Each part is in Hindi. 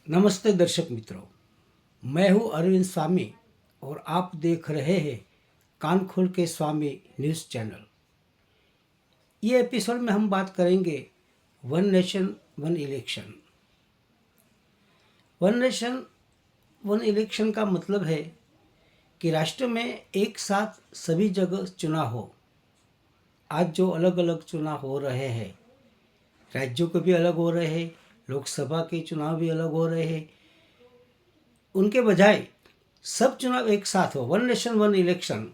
नमस्ते दर्शक मित्रों, मैं हूं अरविंद स्वामी और आप देख रहे हैं कान खोल के स्वामी न्यूज़ चैनल। ये एपिसोड में हम बात करेंगे one nation one election. One nation one election का मतलब है कि राष्ट्र में एक साथ सभी जगह चुनाव हो। आज जो अलग अलग चुनाव हो रहे हैं, राज्यों के भी अलग हो रहे हैं, लोकसभा के चुनाव भी अलग हो रहे हैं, उनके बजाय सब चुनाव एक साथ हो, one nation one election.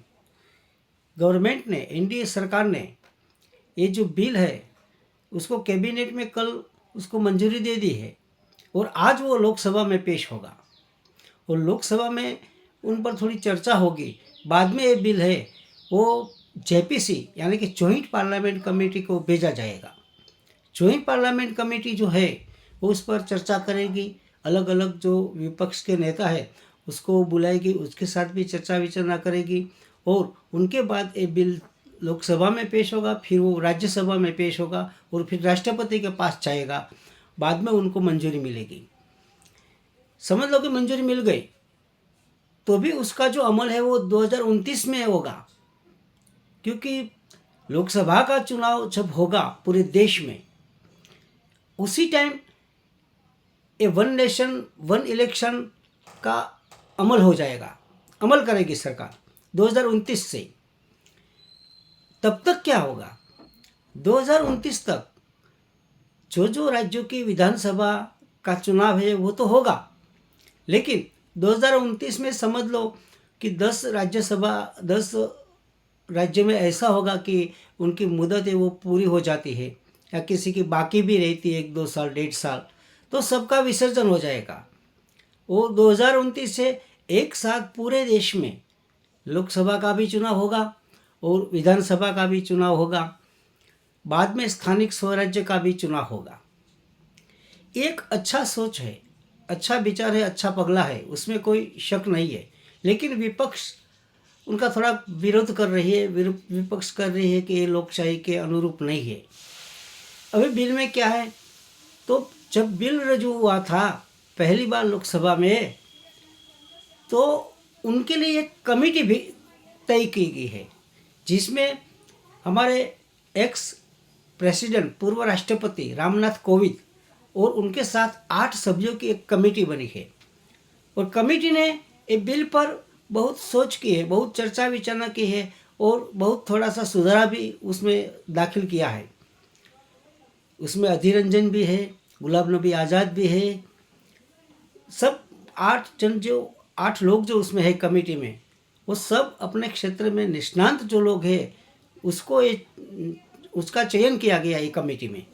Government ने, एनडीए सरकार ने ये जो बिल है उसको कैबिनेट में कल उसको मंजूरी दे दी है और आज वो लोकसभा में पेश होगा और लोकसभा में उन पर थोड़ी चर्चा होगी। बाद में ये बिल है वो जेपीसी यानी कि जॉइंट पार्लियामेंट कमेटी को भेजा जाएगा। जॉइंट पार्लियामेंट कमेटी जो है वो उस पर चर्चा करेगी, अलग अलग जो विपक्ष के नेता है उसको बुलाएगी, उसके साथ भी चर्चा विचारणा करेगी और उनके बाद ये बिल लोकसभा में पेश होगा, फिर वो राज्यसभा में पेश होगा और फिर राष्ट्रपति के पास जाएगा। बाद में उनको मंजूरी मिलेगी। समझ लो कि मंजूरी मिल गई तो भी उसका जो अमल है वो 2029 में होगा, क्योंकि लोकसभा का चुनाव जब होगा पूरे देश में उसी टाइम ये वन नेशन वन इलेक्शन का अमल हो जाएगा, अमल करेगी सरकार 2029 से। तब तक क्या होगा, 2029 तक जो जो राज्यों की विधानसभा का चुनाव है वो तो होगा, लेकिन 2029 में समझ लो कि 10 राज्य में ऐसा होगा कि उनकी मुदत है वो पूरी हो जाती है या किसी की बाकी भी रहती है 1-2 साल 1.5 साल, तो सबका विसर्जन हो जाएगा। और 2029 से एक साथ पूरे देश में लोकसभा का भी चुनाव होगा और विधानसभा का भी चुनाव होगा, बाद में स्थानिक स्वराज्य का भी चुनाव होगा। एक अच्छा सोच है, अच्छा विचार है, अच्छा पगला है, उसमें कोई शक नहीं है, लेकिन विपक्ष उनका थोड़ा विरोध कर रही है। विपक्ष कर रही है कि ये लोकशाही के अनुरूप नहीं है। अभी बिल में क्या है, तो जब बिल रजू हुआ था पहली बार लोकसभा में तो उनके लिए एक कमेटी भी तय की गई है जिसमें हमारे एक्स प्रेसिडेंट पूर्व राष्ट्रपति रामनाथ कोविंद और उनके साथ 8 सभ्यों की एक कमेटी बनी है और कमेटी ने इस बिल पर बहुत सोच की है, बहुत चर्चा विचारणा की है और बहुत थोड़ा सा सुधारा भी उसमें दाखिल किया है। उसमें अधीर रंजन भी है, गुलाम नबी आज़ाद भी है, सब 8 लोग जो उसमें है कमेटी में, वो सब अपने क्षेत्र में निष्णांत जो लोग हैं उसका चयन किया गया है कमेटी में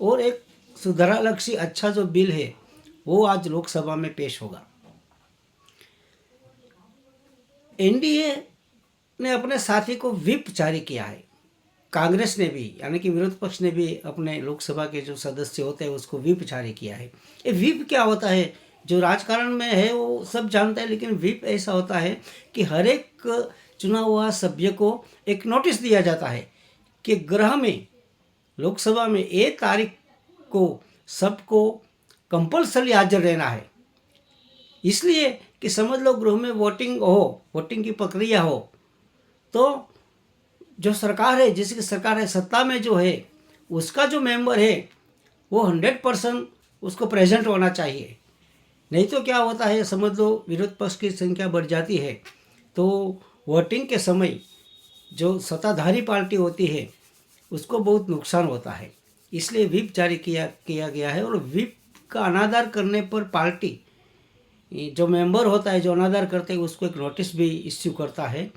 और एक सुधारालक्षी अच्छा जो बिल है वो आज लोकसभा में पेश होगा। एनडीए ने अपने साथी को व्हिप जारी किया है, कांग्रेस ने भी यानी कि विरोध पक्ष ने भी अपने लोकसभा के जो सदस्य होते हैं उसको व्हिप जारी किया है। ये व्हिप क्या होता है, जो राजकारण में है वो सब जानता है, लेकिन व्हिप ऐसा होता है कि हर एक चुना हुआ सभ्य को एक नोटिस दिया जाता है कि गृह में लोकसभा में 1 तारीख को सबको कंपल्सरी हाजिर रहना है, इसलिए कि समझ लो गृह में वोटिंग की प्रक्रिया हो तो जो सरकार है, जिसकी सरकार है सत्ता में जो है उसका जो मेंबर है वो 100% उसको प्रेजेंट होना चाहिए। नहीं तो क्या होता है, समझ लो विरोध पक्ष की संख्या बढ़ जाती है तो वोटिंग के समय जो सत्ताधारी पार्टी होती है उसको बहुत नुकसान होता है, इसलिए व्हिप जारी किया गया है। और व्हिप का अनादर करने पर पार्टी जो मेंबर होता है, जो अनादर करते हैं, उसको एक नोटिस भी इश्यू करता है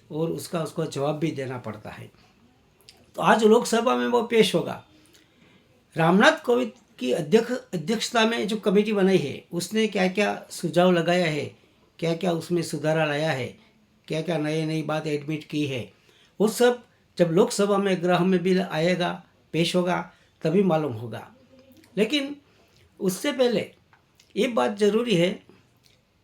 और उसको जवाब भी देना पड़ता है। तो आज लोकसभा में वो पेश होगा। रामनाथ कोविंद की अध्यक्षता में जो कमेटी बनाई है उसने क्या क्या सुझाव लगाया है, क्या क्या उसमें सुधारा लाया है, क्या क्या नई बात एडमिट की है, वो सब जब लोकसभा में गृह में बिल आएगा, पेश होगा, तभी मालूम होगा। लेकिन उससे पहले ये बात ज़रूरी है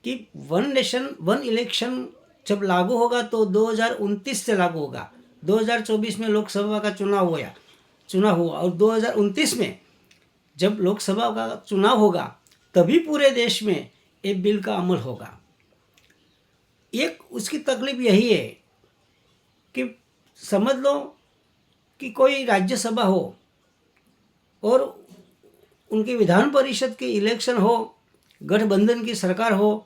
कि वन नेशन वन इलेक्शन जब लागू होगा तो 2029 से लागू होगा। 2024 में लोकसभा का चुनाव हुआ और 2029 में जब लोकसभा का चुनाव होगा तभी पूरे देश में ये बिल का अमल होगा। एक उसकी तकलीफ यही है कि समझ लो कि कोई राज्यसभा हो और उनकी विधान परिषद की इलेक्शन हो, गठबंधन की सरकार हो,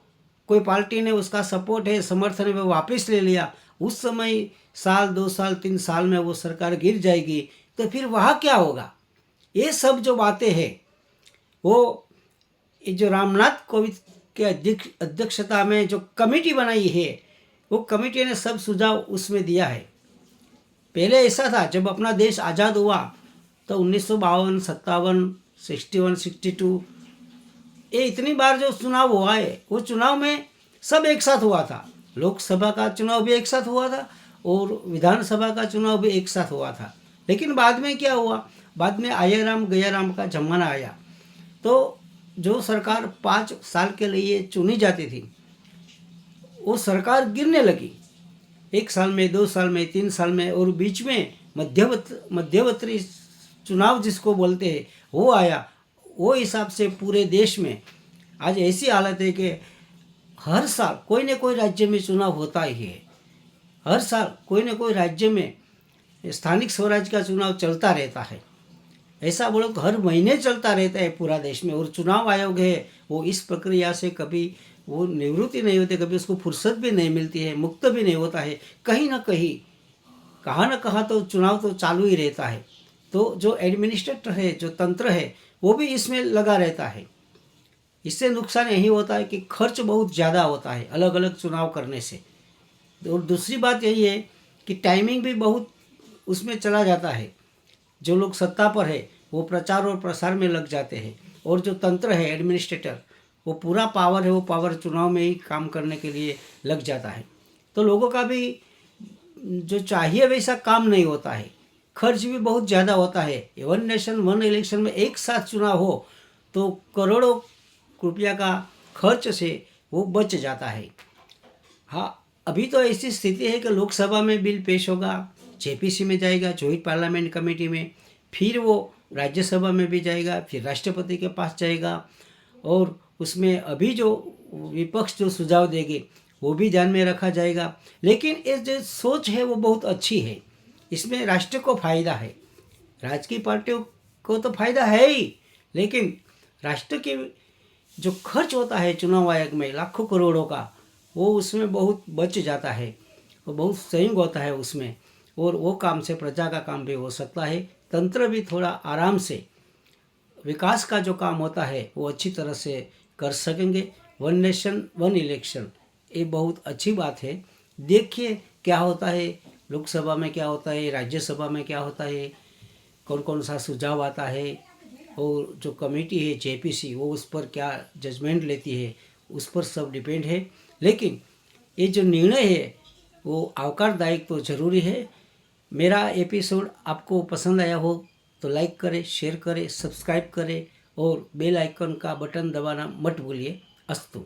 कोई पार्टी ने उसका सपोर्ट है, समर्थन है, वो वापस ले लिया, उस समय साल 2 साल 3 साल में वो सरकार गिर जाएगी, तो फिर वहाँ क्या होगा? ये सब जो बातें हैं वो ये जो रामनाथ कोविंद के अध्यक्षता में जो कमेटी बनाई है, वो कमेटी ने सब सुझाव उसमें दिया है। पहले ऐसा था, जब अपना देश आज़ाद हुआ तो 1952, 57, 61, 62 ये इतनी बार जो चुनाव हुआ है, वो चुनाव में सब एक साथ हुआ था। लोकसभा का चुनाव भी एक साथ हुआ था और विधानसभा का चुनाव भी एक साथ हुआ था। लेकिन बाद में क्या हुआ? बाद में आया राम गया राम का जमाना आया, तो जो सरकार 5 साल के लिए चुनी जाती थी, वो सरकार गिरने लगी। 1 साल में, 2 साल में, 3 साल में, और बीच में मध्यवर्ती चुनाव जिसको बोलते हैं वो आया। वो हिसाब से पूरे देश में आज ऐसी हालत है कि हर साल कोई न कोई राज्य में चुनाव होता ही है। हर साल कोई न कोई राज्य में स्थानिक स्वराज का चुनाव चलता रहता है। ऐसा बोलो तो हर महीने चलता रहता है पूरा देश में। और चुनाव आयोग है वो इस प्रक्रिया से कभी वो निवृत्ति नहीं होते, कभी उसको फुर्सत भी नहीं मिलती है, मुक्त भी नहीं होता है। कहीं ना कहीं कहाँ न कहाँ तो चुनाव तो चालू ही रहता है। तो जो एडमिनिस्ट्रेटर है, जो तंत्र है, वो भी इसमें लगा रहता है। इससे नुकसान यही होता है कि खर्च बहुत ज़्यादा होता है अलग अलग चुनाव करने से। और दूसरी बात यही है कि टाइमिंग भी बहुत उसमें चला जाता है। जो लोग सत्ता पर है वो प्रचार और प्रसार में लग जाते हैं, और जो तंत्र है एडमिनिस्ट्रेटर, वो पूरा पावर है, वो पावर चुनाव में ही काम करने के लिए लग जाता है। तो लोगों का भी जो चाहिए वैसा काम नहीं होता है, खर्च भी बहुत ज़्यादा होता है। 1 नेशन 1 इलेक्शन में एक साथ चुनाव हो तो करोड़ों रुपया का खर्च से वो बच जाता है। हाँ, अभी तो ऐसी स्थिति है कि लोकसभा में बिल पेश होगा, जेपीसी में जाएगा, जॉइंट पार्लियामेंट कमेटी में, फिर वो राज्यसभा में भी जाएगा, फिर राष्ट्रपति के पास जाएगा, और उसमें अभी जो विपक्ष जो सुझाव देंगे वो भी ध्यान में रखा जाएगा। लेकिन ये जो सोच है वो बहुत अच्छी है, इसमें राष्ट्र को फायदा है, राजकीय पार्टियों को तो फायदा है ही, लेकिन राष्ट्र के जो खर्च होता है चुनाव आयोग में लाखों करोड़ों का, वो उसमें बहुत बच जाता है, वो बहुत सहयोग होता है उसमें, और वो काम से प्रजा का काम भी हो सकता है। तंत्र भी थोड़ा आराम से विकास का जो काम होता है वो अच्छी तरह से कर सकेंगे। 1 नेशन 1 इलेक्शन ये बहुत अच्छी बात है। देखिए क्या होता है, लोकसभा में क्या होता है, राज्यसभा में क्या होता है, कौन कौन सा सुझाव आता है, और जो कमेटी है जेपीसी वो उस पर क्या जजमेंट लेती है, उस पर सब डिपेंड है। लेकिन ये जो निर्णय है वो आवकारदायक तो ज़रूरी है। मेरा एपिसोड आपको पसंद आया हो तो लाइक करें, शेयर करें, सब्सक्राइब करें, और बेल आइकन का बटन दबाना मत भूलिए। अस्तु।